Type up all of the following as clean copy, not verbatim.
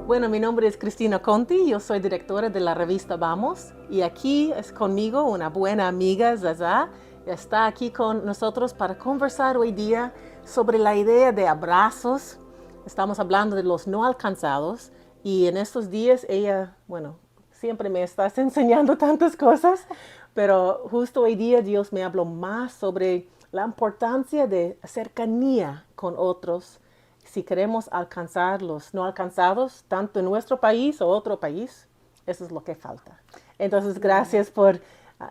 Bueno, mi nombre es Cristina Conti, yo soy directora de la revista Vamos y aquí es conmigo una buena amiga, Zaza, está aquí con nosotros para conversar hoy día sobre la idea de abrazos. Estamos hablando de los no alcanzados y en estos días ella, bueno, siempre me estás enseñando tantas cosas, pero justo hoy día Dios me habló más sobre la importancia de cercanía con otros si queremos alcanzar los no alcanzados, tanto en nuestro país o otro país. Eso es lo que falta. Entonces, gracias por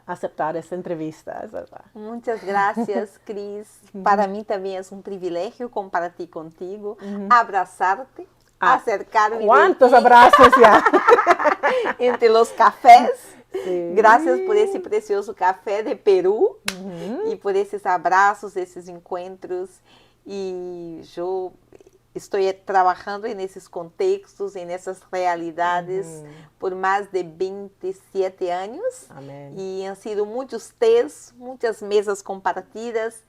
aceptar esta entrevista, ¿verdad? Muchas gracias, Cris. Para mí también es un privilegio compartir contigo, abrazarte, acercarme de ¿Cuántos ti abrazos ya? entre los cafés. Sí. Gracias por esse precioso café de Peru e por esses abraços, esses encontros. E eu estou trabalhando nesses contextos, nessas realidades por mais de 27 anos. Amén. E han sido muitos tés, muitas mesas compartidas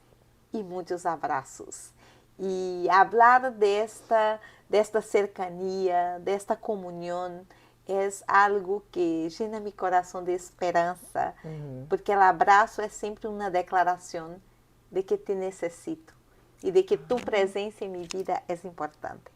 e muitos abraços. E falar desta cercania, desta comunhão, é algo que llena mi coração de esperança, porque o abraço é sempre uma declaração de que te necessito e de que tu presença em minha vida é importante.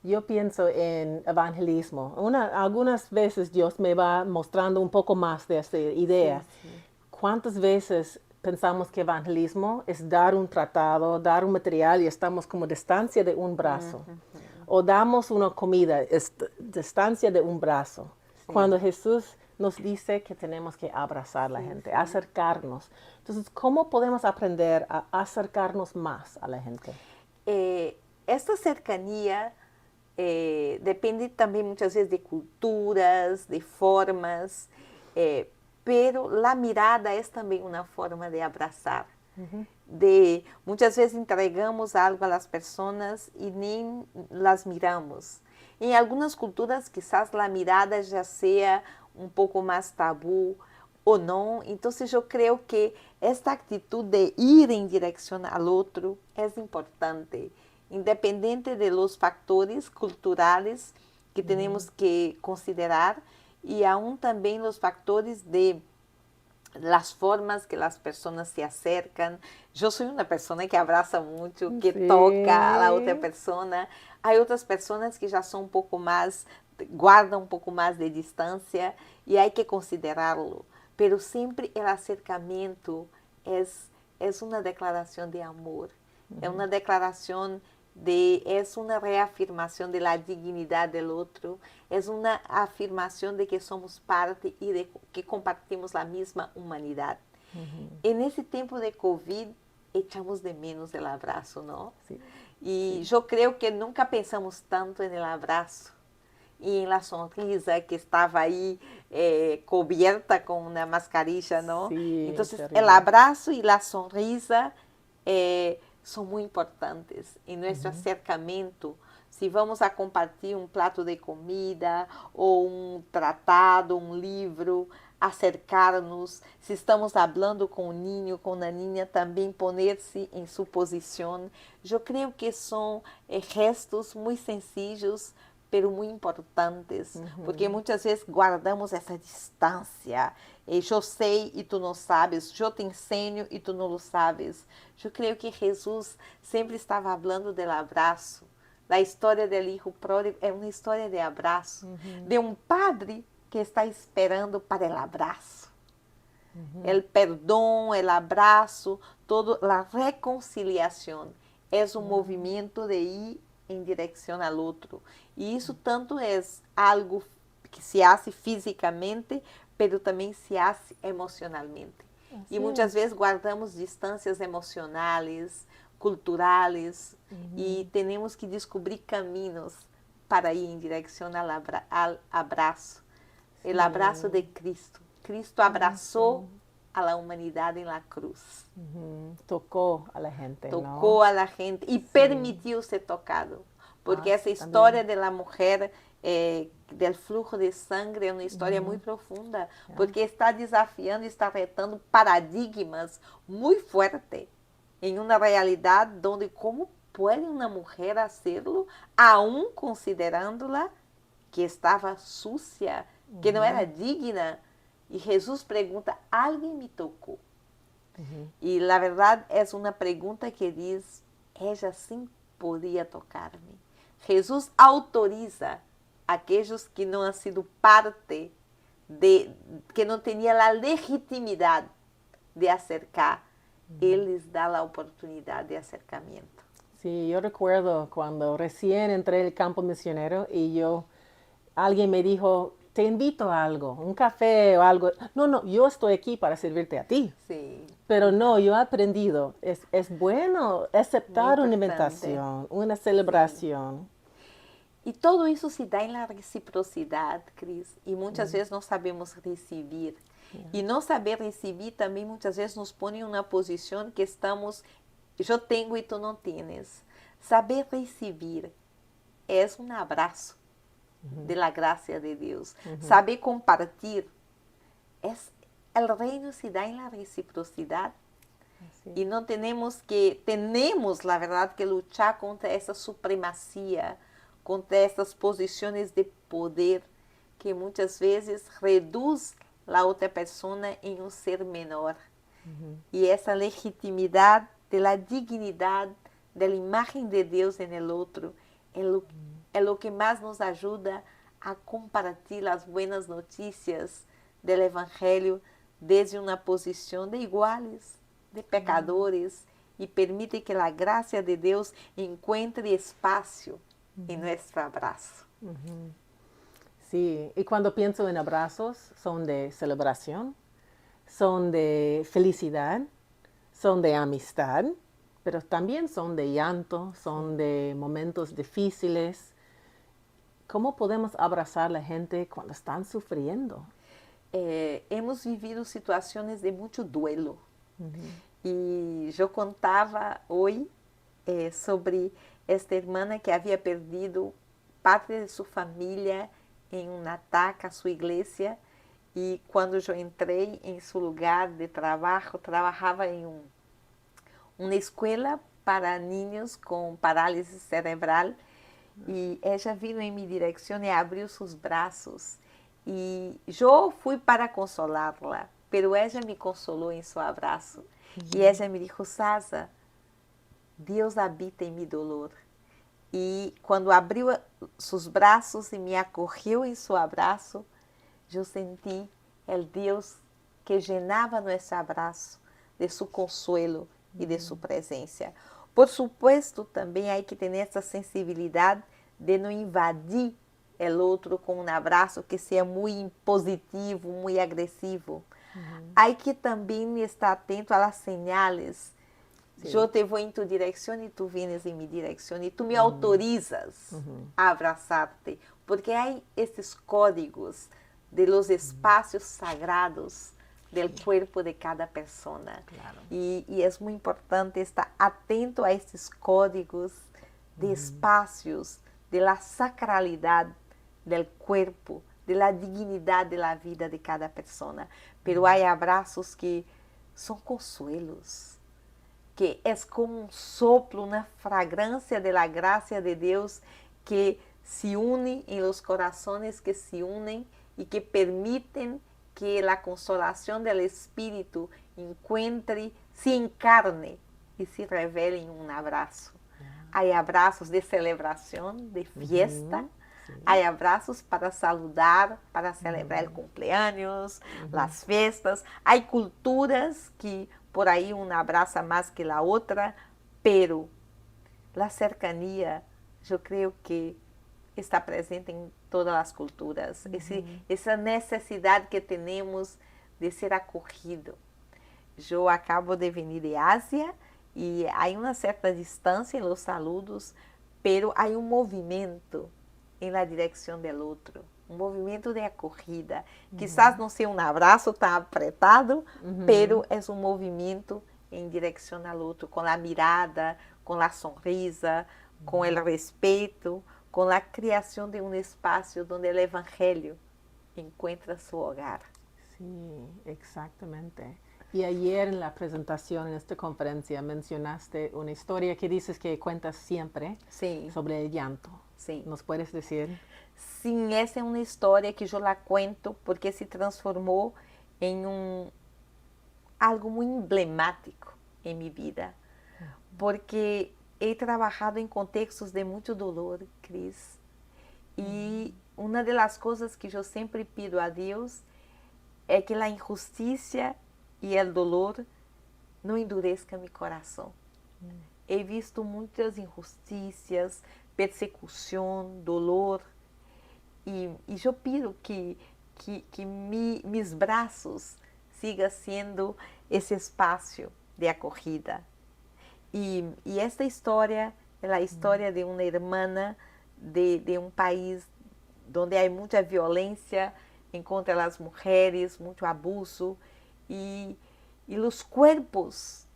Yo pienso en evangelismo. Algunas veces Dios me va mostrando un poco más de esta idea. Sí, sí. ¿Cuántas veces pensamos que evangelismo es dar un tratado, dar un material y estamos como distancia de un brazo? O damos una comida, distancia de un brazo. Sí. Cuando Jesús nos dice que tenemos que abrazar a la gente, acercarnos. Entonces, ¿cómo podemos aprender a acercarnos más a la gente? Esta cercanía depende también muchas veces de culturas, de formas, pero la mirada es también una forma de abrazar. Muchas veces entregamos algo a las personas y ni las miramos. En algunas culturas quizás la mirada ya sea un poco más tabú o no. Entonces yo creo que esta actitud de ir en dirección al otro es importante, independiente de los factores culturales que tenemos que considerar y aún también los factores de las formas que las personas se acercan. Yo soy una persona que abraza mucho, que toca a la otra persona. Hay otras personas que ya son un poco más, guardan un poco más de distancia y hay que considerarlo. Pero siempre el acercamiento es una declaración de amor, es una declaración es una reafirmación de la dignidad del otro, es una afirmación de que somos parte y de que compartimos la misma humanidad. En ese tiempo de COVID, echamos de menos el abrazo, ¿no? Sí. Y yo creo que nunca pensamos tanto en el abrazo y en la sonrisa que estaba ahí cubierta con una mascarilla, ¿no? Sí, entonces, terrible. el abrazo y la sonrisa son muy importantes en nuestro acercamiento. Si vamos a compartir un plato de comida o un tratado, un libro, acercarnos. Si estamos hablando con un niño, con una niña, también ponerse en su posición. Yo creo que son gestos muy sencillos, pero muy importantes, porque muitas vezes guardamos essa distância. Eu sei e tu não sabes, eu te ensino e tu não lo sabes. Eu creio que Jesus sempre estava falando do abraço. A história do hijo pródigo é uma história de abraço, de um padre que está esperando para o abraço. O perdão, o abraço, toda a reconciliação é um movimento de ir em direção ao outro. E isso tanto é algo que se hace fisicamente, pero também se hace emocionalmente. E muitas vezes guardamos distâncias emocionais, culturais, e temos que descobrir caminhos para ir em direção ao abraço. O abraço de Cristo. Cristo abraçou a la humanidad en la cruz. Tocó a la gente, Tocó a la gente y permitió ser tocado. Porque essa história de la mujer del flujo de sangre é uma história muito profunda, porque está desafiando, está retando paradigmas muito fortes em uma realidade onde como ¿Puede una mujer hacerlo aún considerándola que estaba sucia, que no era digna? Y Jesús pregunta, ¿alguien me tocó? Y la verdad es una pregunta que dice, ella sí podía tocarme. Jesús autoriza a aquellos que no han sido parte que no tenían la legitimidad de acercar. Él les da la oportunidad de acercamiento. Sí, yo recuerdo cuando recién entré al campo misionero y alguien me dijo, te invito a algo, un café o algo. No, yo estoy aquí para servirte a ti. Sí. Pero no, yo he aprendido, es bueno aceptar una invitación, una celebración. Sí. Y todo eso se da en la reciprocidad, Cris, y muchas veces no sabemos recibir. Y no saber recibir también muchas veces nos pone en una posición que estamos, yo tengo y tú no tienes. Saber recibir es un abrazo de la gracia de Dios. Saber compartir el reino se da en la reciprocidad. Y no tenemos la verdad que luchar contra esa supremacía, contra estas posiciones de poder que muchas veces reduce la otra persona en un ser menor. Y esa legitimidad de la dignidad, de la imagen de Dios en el otro, es lo que más nos ayuda a compartir las buenas noticias del Evangelio desde una posición de iguales, de pecadores, y permite que la gracia de Dios encuentre espacio en nuestro abrazo. Sí, y cuando pienso en abrazos, son de celebración, son de felicidad, son de amistad, pero también son de llanto, son de momentos difíciles. ¿Cómo podemos abrazar a la gente cuando están sufriendo? Hemos vivido situaciones de mucho duelo. Y yo contaba hoy sobre esta hermana que había perdido parte de su familia en un ataque a su iglesia. Y cuando yo entré en su lugar de trabajo, trabajaba en una escuela para niños con parálisis cerebral. Y ella vino en mi dirección y abrió sus brazos. Y yo fui para consolarla, pero ella me consoló en su abrazo. Y ella me dijo, Sasa, Dios habita en mi dolor. Y cuando abrió sus brazos y me acogió en su abrazo, yo sentí el Dios que llenaba nuestro abrazo de su consuelo y de su presencia. Por supuesto, también hay que tener esa sensibilidad de no invadir el otro con un abrazo que sea muy impositivo, muy agresivo. Hay que también estar atento a las señales. Sí. Yo te voy en tu dirección y tú vienes en mi dirección y tú me autorizas a abrazarte, porque hay estos códigos de los espacios sagrados del cuerpo de cada persona. Claro. Y es muy importante estar atento a estos códigos de espacios, de la sacralidad del cuerpo, de la dignidad de la vida de cada persona. Pero hay abrazos que son consuelos, que es como un soplo, una fragancia de la gracia de Dios que se une en los corazones que se unen y que permiten que la consolación del Espíritu se encarne y se revele en un abrazo. Hay abrazos de celebración, de fiesta. Hay abrazos para saludar, para celebrar el cumpleaños, las fiestas. Hay culturas que por ahí una abraza más que la otra, pero la cercanía yo creo que está presente en todas las culturas. Esa necesidad que tenemos de ser acogido. Yo acabo de venir de Asia y hay una cierta distancia en los saludos, pero hay un movimiento en la dirección del otro, un movimiento de acogida. Quizás no sea un abrazo tan apretado, pero es un movimiento en dirección al otro, con la mirada, con la sonrisa, con el respeto, con la creación de un espacio donde el Evangelio encuentra su hogar. Sí, exactamente. Y ayer en la presentación en esta conferencia mencionaste una historia que dices que cuentas siempre Sí, sobre el llanto. sí. ¿Nos puedes decir? Sim, essa é uma história que eu la cuento porque se transformou em algo muito emblemático em minha vida. Porque he trabalhado em contextos de muito dolor, Cris. E uma das coisas que eu sempre pido a Deus é que a injustiça e o dolor não endureçam meu coração. He visto muitas injustiças, persecução, dolor. E eu pido que meus braços sigam sendo esse espaço de acolhida. E esta história é a história de uma irmã de um país onde há muita violência contra as mulheres, muito abuso e os corpos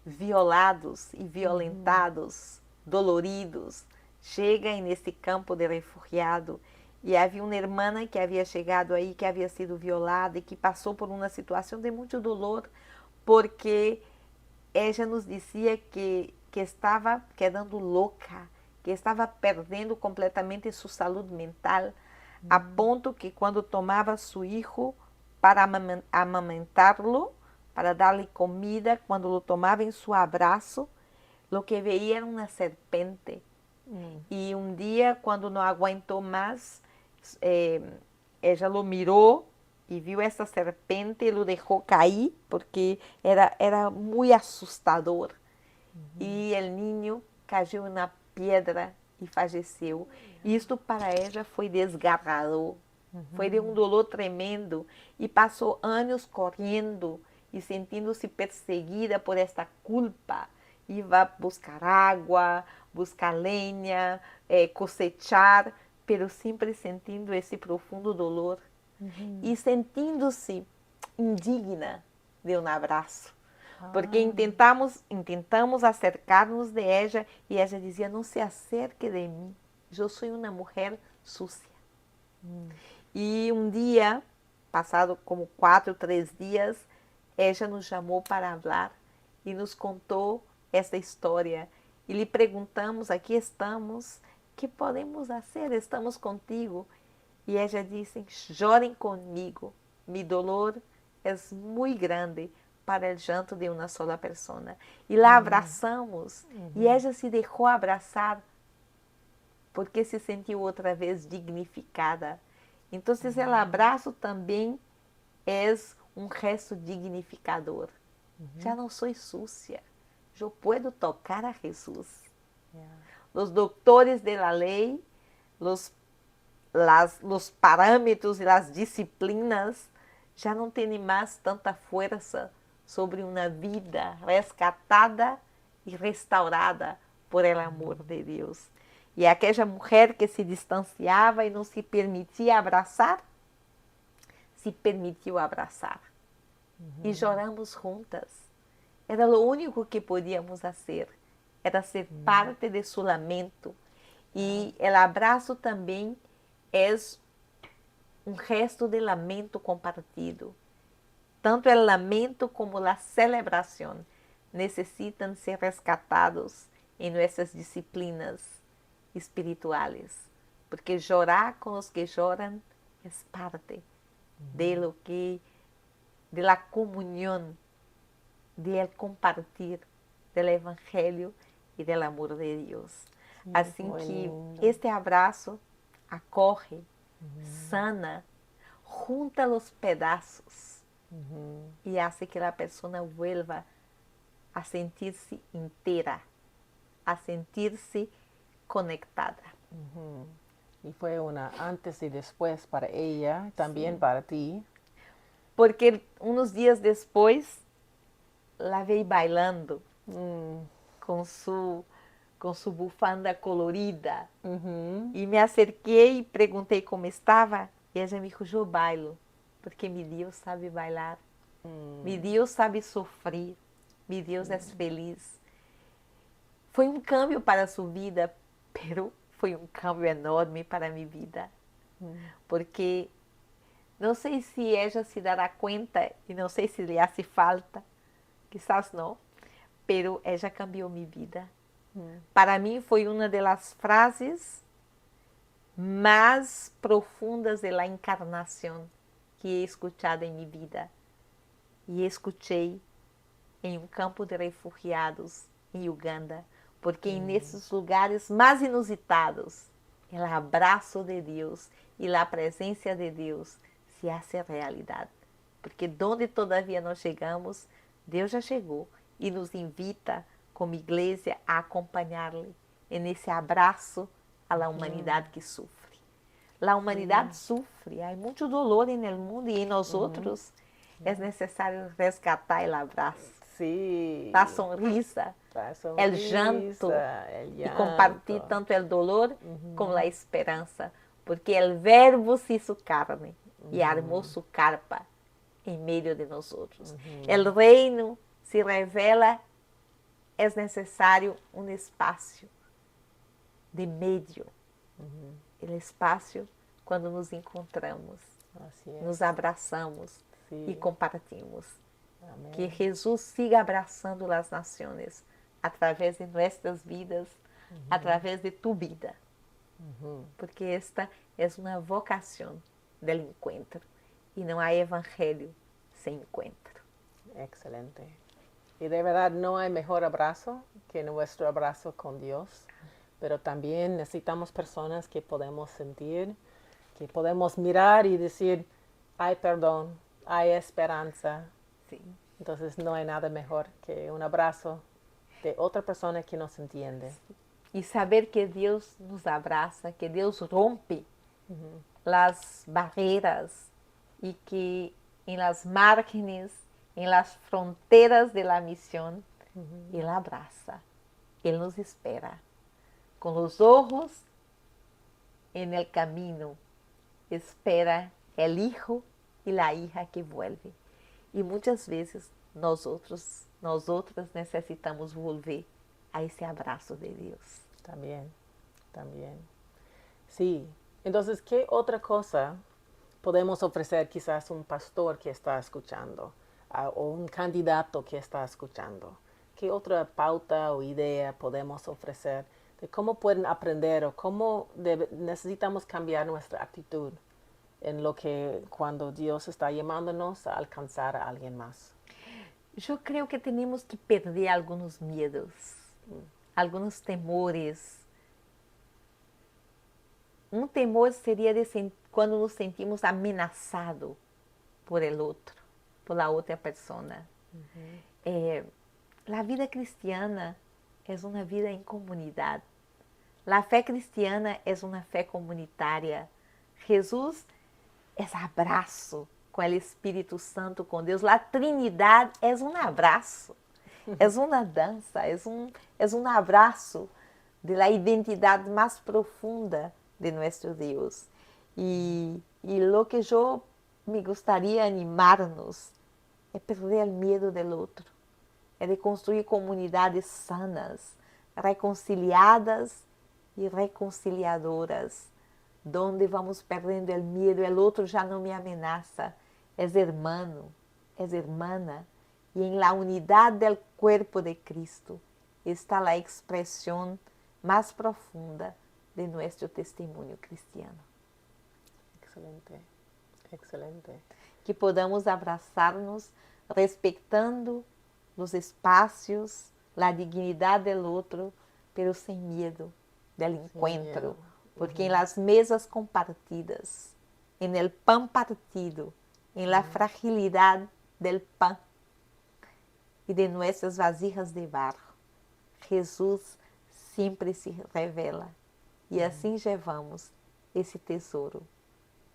violados e violentados, doloridos, chegam nesse campo de refugiado. E havia uma irmã que havia chegado aí, que havia sido violada e que passou por uma situação de muito dolor, porque ela nos dizia que estava quedando louca, que estava perdendo completamente sua saúde mental, a ponto que quando tomava seu filho para amamentá-lo, para dar-lhe comida, quando o tomava em seu abraço, o que veia era uma serpente. E um dia, quando não aguentou mais, ela o mirou e viu essa serpente e o deixou cair, porque era muito assustador. E o menino caiu na pedra e faleceu. Isto para ela foi desgarrador. Foi de um dolor tremendo. E passou anos correndo e sentindo-se perseguida por esta culpa. Iba buscar água, buscar lenha, cosechar, pero sempre sentindo esse profundo dolor. E sentindo-se indigna de um abraço. Porque intentamos acercar-nos de ela e ela dizia, não se acerque de mim, eu sou uma mulher sucia. E um dia, passado como 4, 3 dias, ela nos chamou para falar e nos contou essa história. E lhe perguntamos, aqui estamos, que podemos fazer? Estamos contigo. E ela disse, chorem comigo, meu dolor é muito grande para o llanto de uma sola pessoa. E lá abraçamos, e ela se deixou abraçar, porque se sentiu outra vez dignificada. Então, o abraço também é um gesto dignificador. Já não sou sucia, eu posso tocar a Jesus. Os doutores da lei, os parâmetros e as disciplinas já não têm mais tanta força sobre uma vida resgatada e restaurada por el amor de Deus. E aquela mulher que se distanciava e não se permitia abraçar, se permitiu abraçar. E choramos juntas. Era o único que podíamos fazer. Era ser parte de seu lamento. E o abraço também é um gesto de lamento compartido. Tanto o lamento como a celebração necessitam ser resgatados em nossas disciplinas espirituais, porque chorar com os que choram é parte de la comunhão, de compartilhar do Evangelho e do amor de Deus. Assim que este abraço acorre, sana, junta os pedaços e hace que a pessoa vuelva a sentir-se inteira, a sentir-se conectada. Y fue una antes y después para ella, también para ti. Porque uns dias depois, la vi bailando com sua bufanda colorida. E me acerquei e perguntei como estava. E ela me dijo, eu bailo, porque meu Deus sabe bailar. Meu Deus sabe sofrer. Meu Deus é feliz. Foi um cambio para sua vida, pero foi um cambio enorme para a minha vida. Porque não sei se ela se dará conta e não sei se lhe hace falta, quizás no, pero ella cambió mi vida. Para mí fue una de las frases más profundas de la encarnación que he escuchado en mi vida. Y escuché en un campo de refugiados en Uganda, porque en esos lugares más inusitados, el abrazo de Dios y la presencia de Dios se hace realidad. Porque donde todavía no llegamos, Deus já chegou e nos invita como igreja a acompanhar-lhe nesse abraço à la humanidade que sofre. A humanidade sofre, há muito dolor no mundo e em nós outros é necessário resgatar o abraço, a sonrisa, o llanto e compartilhar tanto o dolor como a esperança, porque o Verbo se hizo carne e armou sua carpa em meio de nós outros. O reino se revela, é necessário um espaço de meio. O espaço quando nos encontramos, nos abraçamos e compartimos. Amém. Que Jesus siga abraçando as nações através de nossas vidas, através de tu vida. Porque esta é uma vocação do encontro e não há evangelho sem encontro. Excelente. Y de verdad no hay mejor abrazo que nuestro abrazo con Dios, pero también necesitamos personas que podemos sentir, que podemos mirar y decir, hay perdón, hay esperanza. Sí. Entonces no hay nada mejor que un abrazo de otra persona que nos entiende. Sí. Y saber que Dios nos abraza, que Dios rompe las barreras y que en las márgenes, en las fronteras de la misión, Él abraza, Él nos espera. Con los ojos en el camino, espera el hijo y la hija que vuelve. Y muchas veces nosotras necesitamos volver a ese abrazo de Dios. También. Sí. Entonces, ¿qué otra cosa podemos ofrecer quizás un pastor que está escuchando o un candidato que está escuchando? ¿Qué otra pauta o idea podemos ofrecer de cómo pueden aprender o cómo necesitamos cambiar nuestra actitud en lo que cuando Dios está llamándonos a alcanzar a alguien más? Yo creo que tenemos que perder algunos miedos, algunos temores. Un temor sería cuando nos sentimos amenazados por el otro, por la otra persona. La vida cristiana es una vida en comunidad. La fe cristiana es una fe comunitaria. Jesús es abrazo con el Espíritu Santo, con Dios. La Trinidad es un abrazo, es una danza, es un abrazo de la identidad más profunda de nuestro Dios. Y lo que yo me gustaría animarnos es perder el miedo del otro, es de construir comunidades sanas, reconciliadas y reconciliadoras, donde vamos perdendo el miedo, el otro ya no me amenaza, es hermano, es hermana, y en la unidad del cuerpo de Cristo está la expresión más profunda de nuestro testimonio cristiano. Excelente. Que podamos abrazarnos respetando los espacios, la dignidad del otro, pero sin miedo del encuentro. Porque en las mesas compartidas, en el pan partido, en la fragilidad del pan y de nuestras vasijas de barro, Jesús siempre se revela. E assim levamos esse tesouro,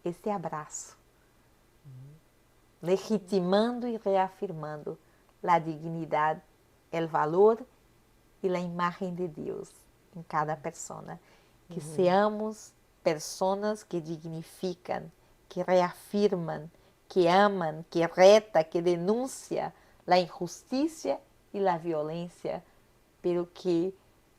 esse abraço, legitimando e reafirmando a dignidade, o valor e a imagem de Deus em cada persona. Que seamos personas que dignificam, que reafirmam, que amam, que reta, que denunciam a injustiça e a violência, pero que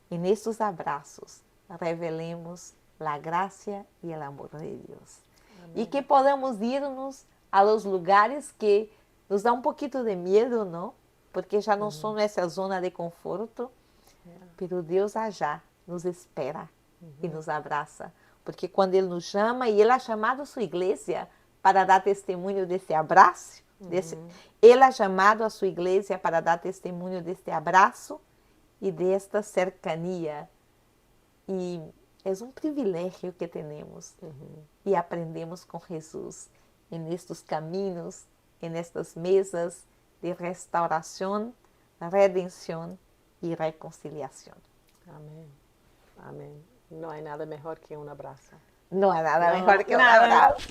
em esses abraços revelemos a graça e o amor de Deus. Amém. E que podamos irnos a los lugares que nos dá um pouquinho de medo, não? porque já não são nessa zona de conforto, pero Deus já nos espera e nos abraça, porque quando Ele nos chama, e Ele ha chamado a sua igreja para dar testemunho desse abraço, Ele ha chamado a sua igreja para dar testemunho deste abraço e desta cercania, e é um privilégio que temos, e aprendemos com Jesus, nestes caminhos, nestas mesas de restauração, redenção e reconciliação. Amén. Amén. No hay nada mejor que un abrazo. Não há nada Não, melhor que um nada. abraço.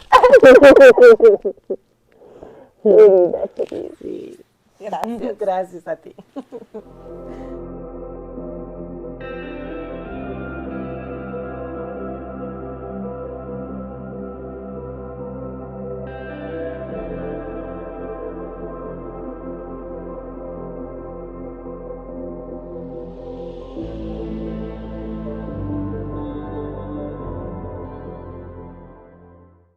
Sí. Gracias. Gracias a ti.